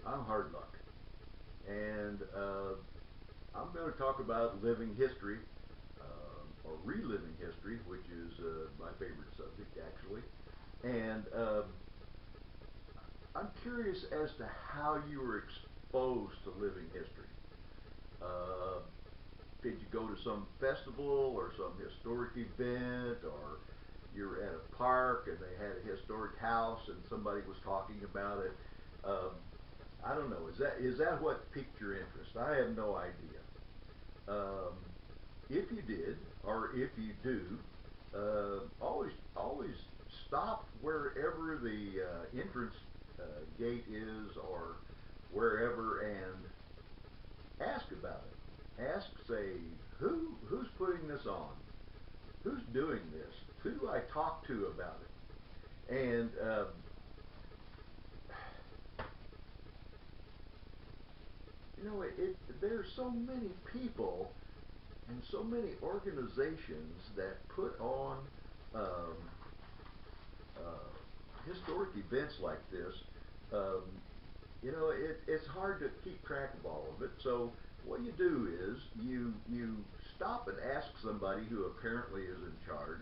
I'm Hard Luck, and I'm going to talk about living history, or reliving history, which is my favorite subject actually. And I'm curious as to how you were exposed to living history. Uh, did you go to some festival or some historic event, or you were at a park and they had a historic house and somebody was talking about it? Um, I don't know. Is that what piqued your interest? I have no idea. Um, if you did, or if you do, always stop wherever the entrance gate is, or wherever, and ask about it. Ask, say, who's putting this on? Who's doing this? Who do I talk to about it? And there's so many people and so many organizations that put on um, historic events like this. Um, it's hard to keep track of all of it. So what you do is you stop and ask somebody who apparently is in charge,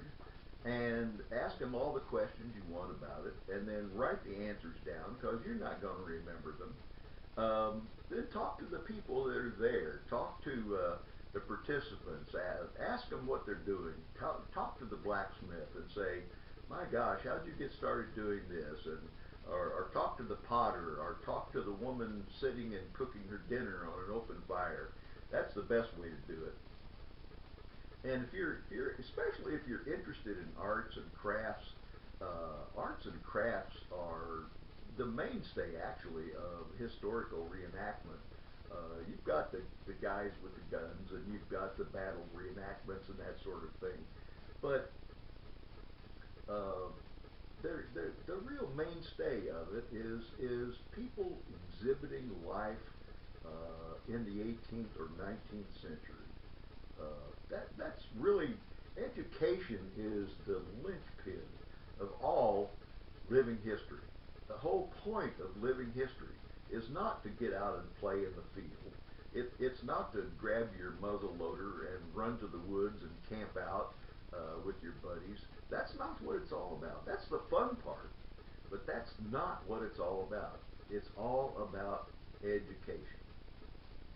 and ask them all the questions you want about it, and then write the answers down because you're not going to remember them. Then talk to the people that are there. Talk to the participants. Ask them what they're doing. Talk to the blacksmith and say, "My gosh, how'd you get started doing this?" And or talk to the potter, or talk to the woman sitting and cooking her dinner on an open fire. That's the best way to do it. And if you're especially if you're interested in arts and crafts are the mainstay actually of historical reenactment. You've got the guys with the guns, and you've got the battle reenactments and that sort of thing. But uh, the real mainstay of it is people exhibiting life in the 18th or 19th century. That's really education is the linchpin of all living history. The whole point of living history is not to get out and play in the field. It's not to grab your muzzle loader and run to the woods and camp out with your buddies. That's not what it's all about. That's the fun part, but that's not what it's all about. It's all about education,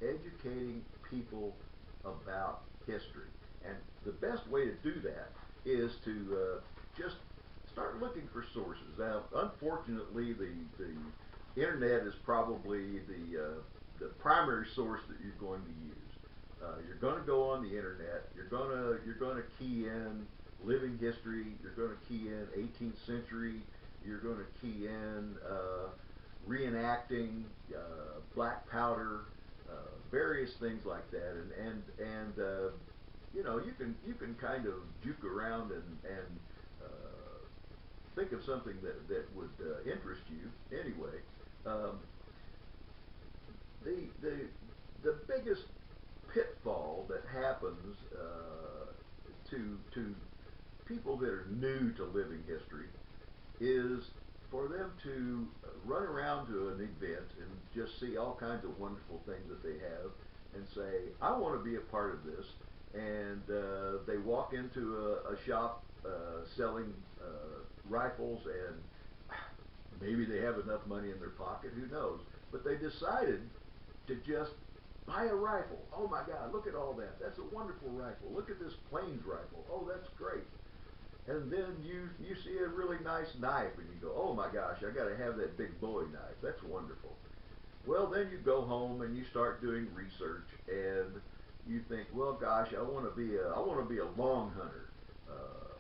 educating people about history. And the best way to do that is to just start looking for sources. Now, unfortunately, the internet is probably the primary source that you're going to use. You're going to go on the internet. You're going to key in living history. You're going to key in 18th century. You're going to key in reenacting, black powder, various things like that, and you can kind of juke around and think of something that would interest you anyway. Um, the the the biggest pitfall that happens to people that are new to living history is for them to run around to an event and just see all kinds of wonderful things that they have and say, "I want to be a part of this." And they walk into a shop selling rifles, and maybe they have enough money in their pocket, who knows? But they decided to just buy a rifle. Oh my God, look at all that. That's a wonderful rifle. Look at this plains rifle. Oh, that's great. And then you see a really nice knife and you go, "Oh my gosh, I got to have that big Bowie knife. That's wonderful." Well, then you go home and you start doing research, and you think, "Well, gosh, I want to be a long hunter,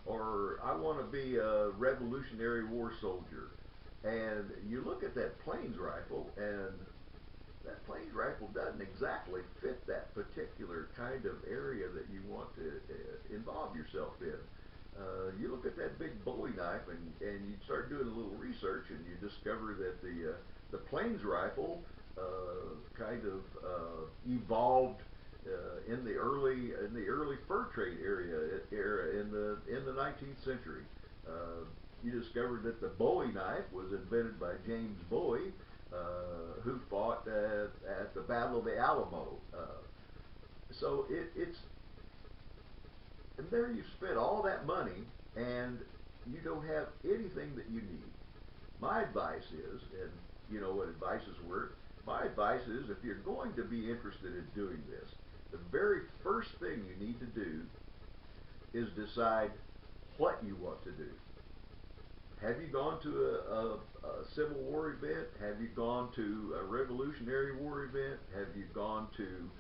or I want to be a Revolutionary War soldier." And you look at that plains rifle, and that plains rifle doesn't exactly fit that particular kind of area that you want to involve yourself in. You look at that big Bowie knife, and you start doing a little research, and you discover that the plains rifle kind of evolved in the early fur trade era in the 19th century. You discovered that the Bowie knife was invented by James Bowie, who fought fought at the Battle of the Alamo. So it's and there you spent all that money and you don't have anything that you need. My advice is, and you know what advice is worth, my advice is if you're going to be interested in doing this, the very first thing you need to do is decide what you want to do. Have you gone to a Civil War event? Have you gone to a Revolutionary War event? Have you gone to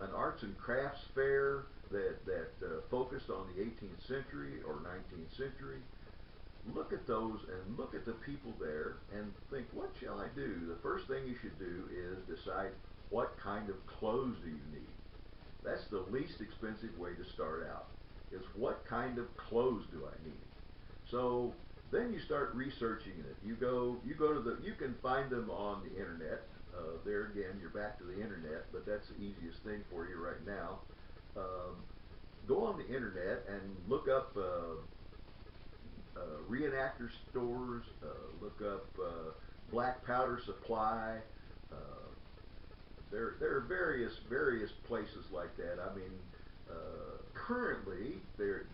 an arts and crafts fair that focused on the 18th century or 19th century? Look at those and look at the people there and think, what shall I do? The first thing you should do is decide what kind of clothes do you need. That's the least expensive way to start out, is what kind of clothes do I need? So then you start researching it. You go to you can find them on the internet. There again, you're back to the internet, but that's the easiest thing for you right now. Go on the internet and look up reenactor stores, look up black powder supply. Uh, there are various places like that. I mean, currently there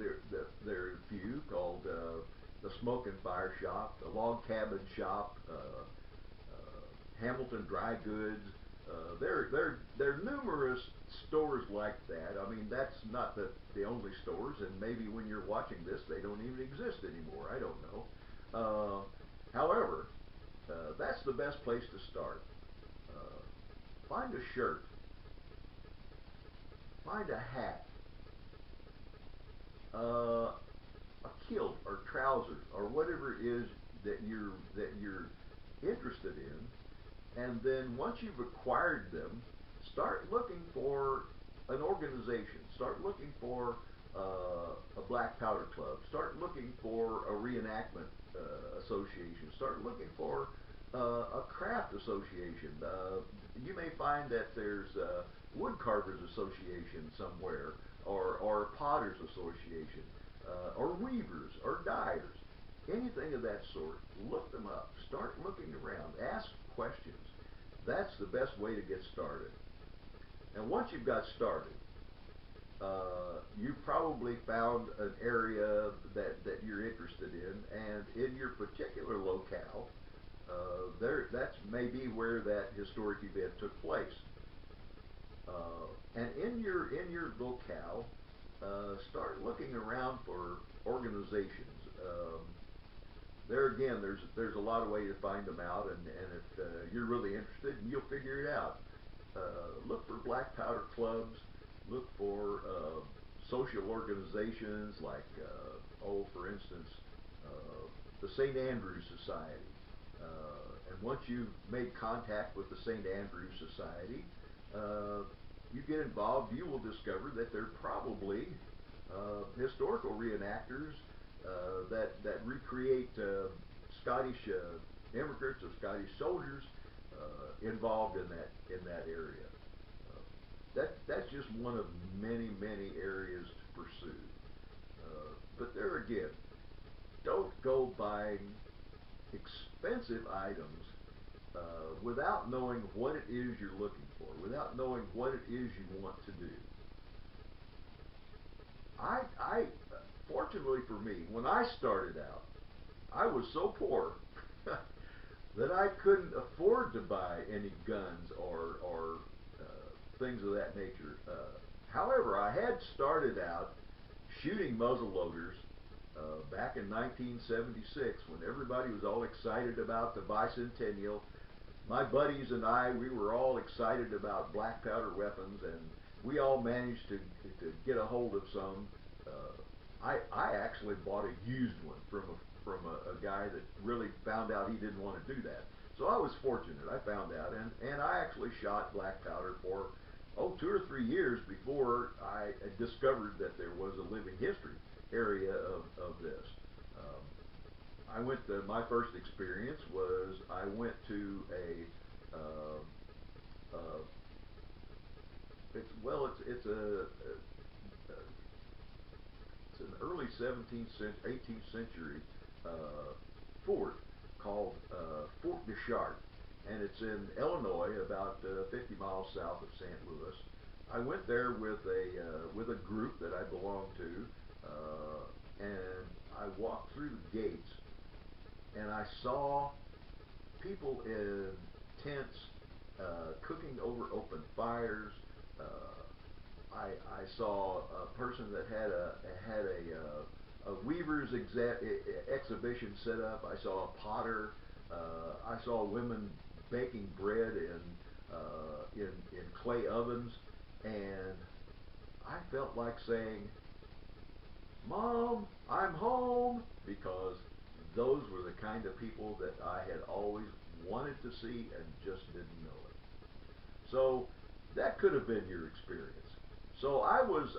are a few called the Smoke and Fire Shop, the Log Cabin Shop, Hamilton Dry Goods. There are numerous stores like that. I mean, that's not the only stores, and maybe when you're watching this, they don't even exist anymore. I don't know. However, that's the best place to start. Find a shirt, find a hat, a kilt or trousers or whatever it is that you're interested in, and then once you've acquired them, start looking for an organization. Start looking for a black powder club. Start looking for a reenactment association. Start looking for a craft association. You may find that there's a wood carvers association somewhere, or a potters association, or weavers, or dyers, anything of that sort. Look them up. Start looking around. Ask questions. That's the best way to get started. And once you've got started, you've probably found an area that you're interested in, and in your particular locale, that's maybe where that historic event took place. And in your locale, start looking around for organizations. There again, there's a lot of ways to find them out, and if you're really interested, you'll figure it out. Look for black powder clubs. Look for social organizations like, for instance, the St. Andrews Society. And once you've made contact with the St. Andrews Society, you get involved, you will discover that there are probably historical reenactors that recreate Scottish immigrants or Scottish soldiers involved in that area. That's just one of many areas to pursue. But there again, don't go buying expensive items without knowing what it is you're looking for, without knowing what it is you want to do. I fortunately for me, when I started out, I was so poor that I couldn't afford to buy any guns or things of that nature. However, I had started out shooting muzzle loaders back in 1976 when everybody was all excited about the bicentennial. My buddies and I, we were all excited about black powder weapons, and we all managed to get a hold of some. I actually bought a used one from a guy that really found out he didn't want to do that. So I was fortunate. I found out, and I actually shot black powder for 2 or 3 years before I discovered that there was a living history area of this. I went to, my first experience was I went to it's an early 17th century, 18th century fort called Fort de Chartres. and it's in Illinois, about 50 miles south of St. Louis. I went there with a group that I belonged to, and I walked through the gates, and I saw people in tents cooking over open fires. I saw a person that had a weaver's exhibition set up. I saw a potter. I saw women baking bread in clay ovens, and I felt like saying, "Mom, I'm home," because those were the kind of people that I had always wanted to see and just didn't know it. So that could have been your experience. So I was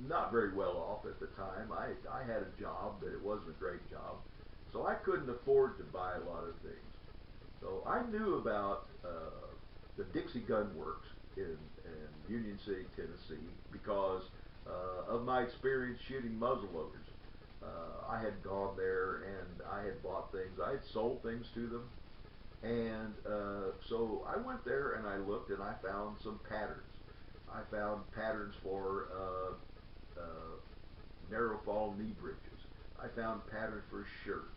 not very well off at the time. I had a job, but it wasn't a great job, so I couldn't afford to buy a lot of things. So I knew about the Dixie Gun Works in Union City, Tennessee, because of my experience shooting muzzleloaders. I had gone there and I had bought things. I had sold things to them, and so I went there and I looked and I found some patterns. I found patterns for narrow fall knee breeches. I found patterns for shirts.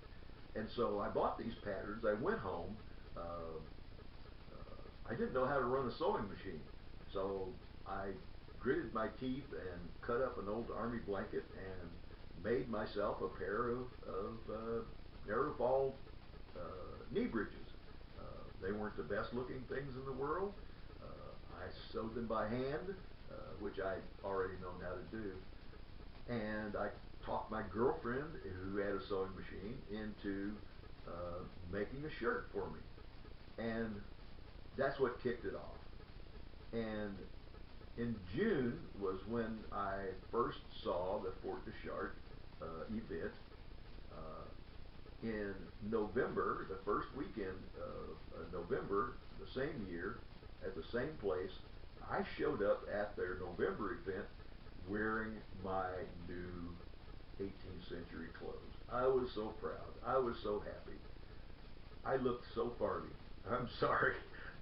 And so I bought these patterns. I went home. I didn't know how to run a sewing machine. So I gritted my teeth and cut up an old army blanket and made myself a pair of narrow fall knee breeches. They weren't the best looking things in the world. I sewed them by hand, which I already known how to do. And I talked my girlfriend, who had a sewing machine, into making a shirt for me. And that's what kicked it off. And in June was when I first saw the Fort de Chartres event. In November, the first weekend of November, the same year, at the same place, I showed up at their November event wearing my new 18th century clothes. I was so proud. I was so happy. I looked so farty. I'm sorry.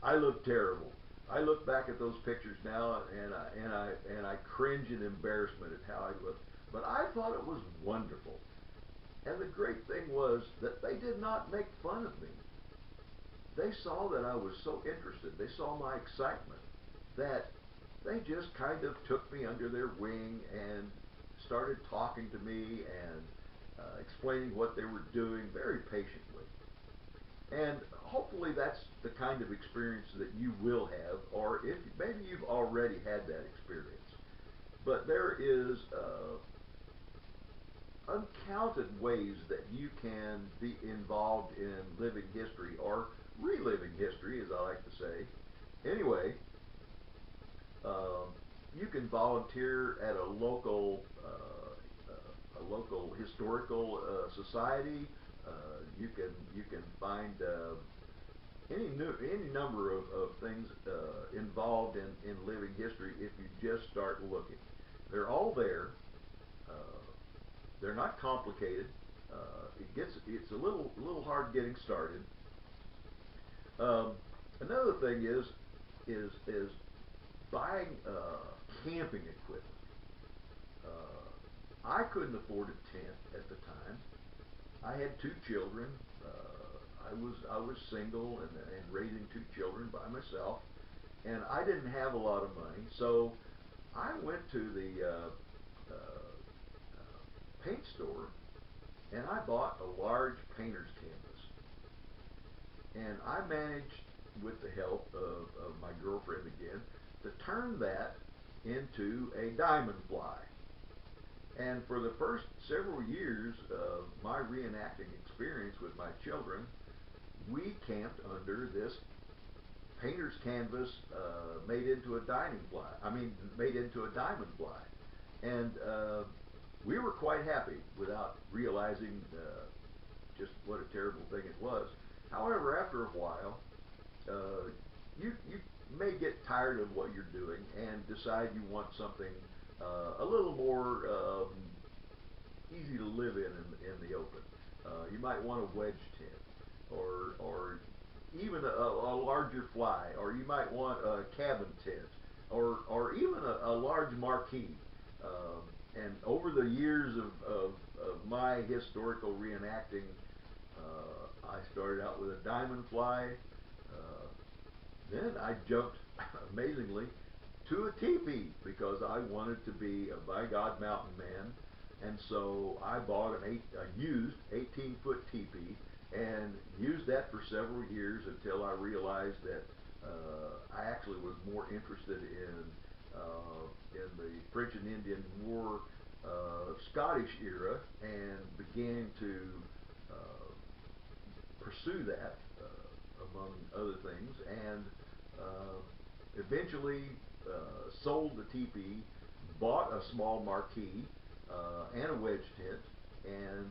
I looked terrible. I look back at those pictures now and I cringe in embarrassment at how I looked. But I thought it was wonderful. And the great thing was that they did not make fun of me. They saw that I was so interested. They saw my excitement that they just kind of took me under their wing and started talking to me and explaining what they were doing very patiently. And hopefully that's the kind of experience that you will have, or if maybe you've already had that experience. But there is uncounted ways that you can be involved in living history or reliving history, as I like to say. Anyway, you can volunteer at a local historical society. You can find any number of things involved in living history if you just start looking. They're all there. Uh, they're not complicated. It's a little hard getting started. Another thing is buying camping equipment. I couldn't afford a tent at the time. I had two children. I was single and raising two children by myself, and I didn't have a lot of money. So I went to the paint store and I bought a large painter's canvas. And I managed, with the help of my girlfriend again, to turn that into a diamond fly. And for the first several years of my reenacting experience with my children, we camped under this painter's canvas made into a made into a diamond fly. And we were quite happy without realizing just what a terrible thing it was. However, after a while, you may get tired of what you're doing and decide you want something a little more easy to live in the open. You might want a wedge tent, or even a larger fly, or you might want a cabin tent, or even a large marquee. And over the years of my historical reenacting, I started out with a diamond fly. Uh, then I jumped, amazingly, to a teepee because I wanted to be a by God mountain man, and so I bought a used 18-foot teepee and used that for several years until I realized that I actually was more interested in the French and Indian War, Scottish era, and began to uh, pursue that among other things, and eventually sold the teepee, bought a small marquee and a wedge tent, and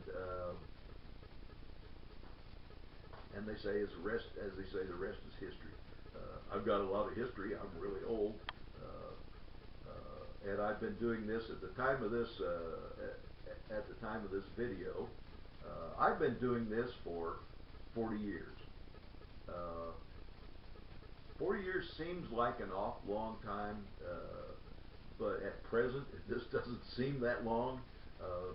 and they say as they say, the rest is history. I've got a lot of history. I'm really old, and I've been doing this at the time of this at the time of this video. I've been doing this for 40 years. Uh, 40 years seems like an awful long time, but at present it just doesn't seem that long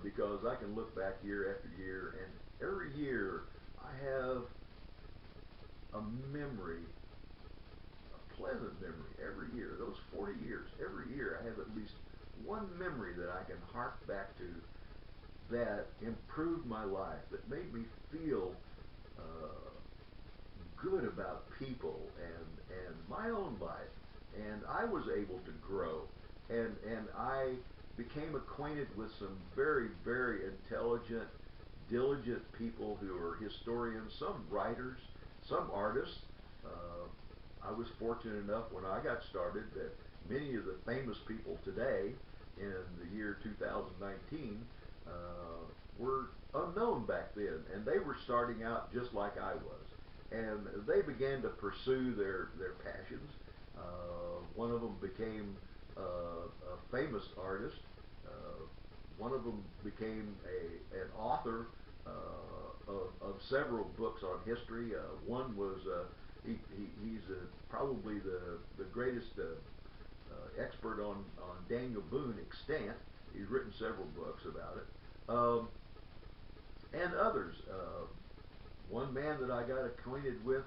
because I can look back year after year, and every year I have a memory, a pleasant memory every year. Those 40 years, every year I have at least one memory that I can hark back to that improved my life, that made me feel uh, good about people and my own life, and I was able to grow, and I became acquainted with some very intelligent, diligent people who are historians, some writers, some artists. Uh, I was fortunate enough when I got started that many of the famous people today in the year 2019 uh, were unknown back then, and they were starting out just like I was, and they began to pursue their passions. One of them became a famous artist. One of them became an author of several books on history. One was he's probably the greatest expert on Daniel Boone extant. He's written several books about it, and others. One man that I got acquainted with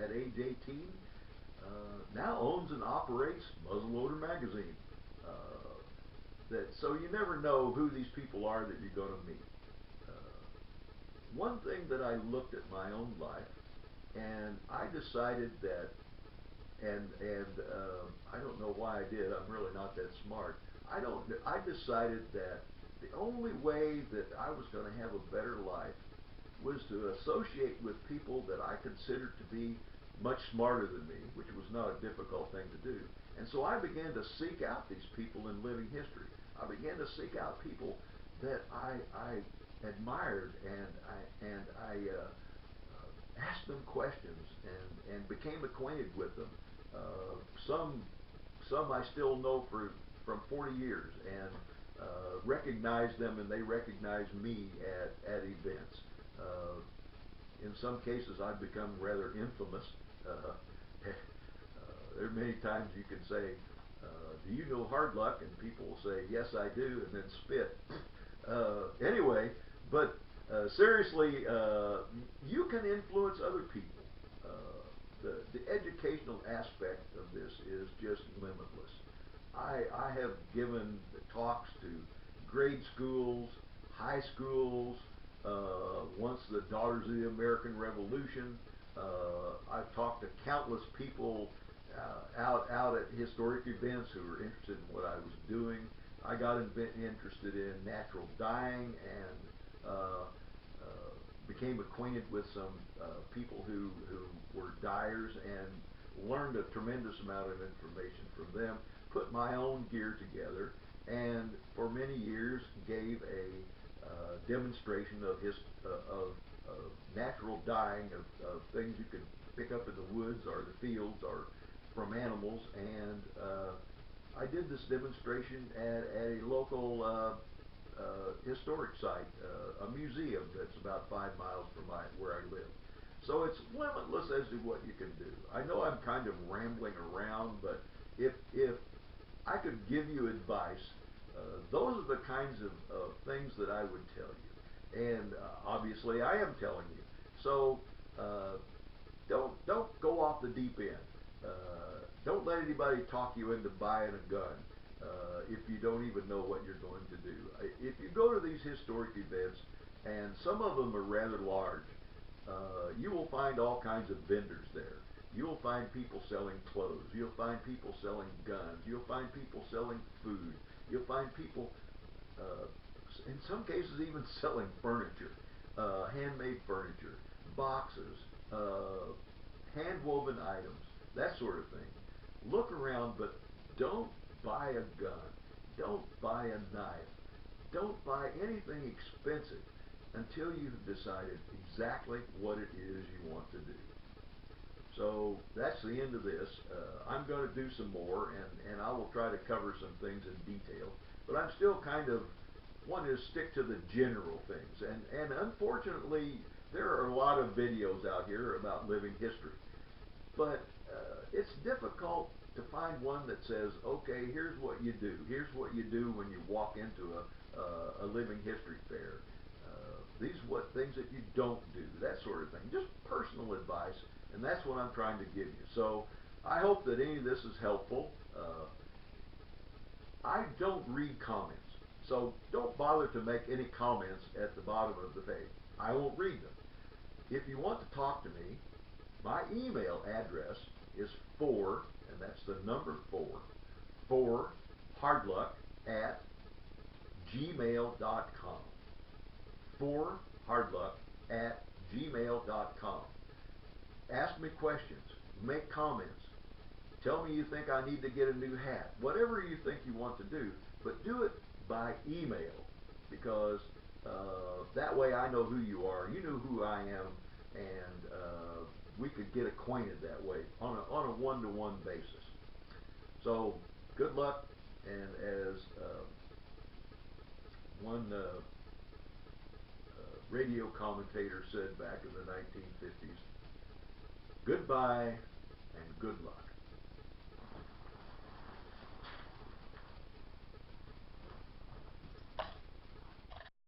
at age 18 now owns and operates Muzzleloader magazine. So you never know who these people are that you're going to meet. One thing that I looked at my own life, and I decided that, and I don't know why I did. I'm really not that smart. I decided that the only way that I was going to have a better life was to associate with people that I considered to be much smarter than me, which was not a difficult thing to do. And so I began to seek out these people in living history. I began to seek out people that I admired, and I asked them questions and became acquainted with them. Uh, some some I still know from 40 years, and recognize them, and they recognize me at events. Uh, in some cases, I've become rather infamous. There are many times you can say, "Do you know hard luck?" and people will say, "Yes, I do," and then spit. Anyway, but seriously, you can influence other people. The educational aspect of this is just limitless. I have given talks to grade schools, high schools, once the Daughters of the American Revolution. I've talked to countless people out at historic events who were interested in what I was doing. I got interested in natural dyeing, and became acquainted with some people who were dyers, and learned a tremendous amount of information from them. Put my own gear together, and for many years gave a demonstration of natural dyeing of things you could pick up in the woods or the fields or from animals. And I did this demonstration at a local historic site, a museum that's about 5 miles from where I live. So it's limitless as to what you can do. I know I'm kind of rambling around, but if I could give you advice, those are the kinds of things that I would tell you. And obviously, I am telling you. So uh, don't go off the deep end. Don't let anybody talk you into buying a gun if you don't even know what you're going to do. If you go to these historic events, and some of them are rather large, you will find all kinds of vendors there. You'll find people selling clothes. You'll find people selling guns. You'll find people selling food. You'll find people, uh, in some cases, even selling furniture, handmade furniture, boxes, hand woven items, that sort of thing. Look around, but don't buy a gun. Don't buy a knife. Don't buy anything expensive until you've decided exactly what it is you want to do. So that's the end of this. I'm going to do some more, and I will try to cover some things in detail. But I'm still kind of wanting to stick to the general things. And unfortunately, there are a lot of videos out here about living history. But it's difficult to find one that says, okay, here's what you do. Here's what you do when you walk into a living history fair. These are what things that you don't do, that sort of thing. Just personal advice, and that's what I'm trying to give you. So I hope that any of this is helpful. I don't read comments, so don't bother to make any comments at the bottom of the page. I won't read them. If you want to talk to me, my email address is and that's the number 4 hardluck at gmail.com. 4hardluck at gmail.com. Ask me questions, make comments, tell me you think I need to get a new hat, whatever you think you want to do, but do it by email, because that way I know who you are, you know who I am, and we could get acquainted that way on a one-to-one basis. So good luck, and as one radio commentator said back in the 1950s, goodbye and good luck.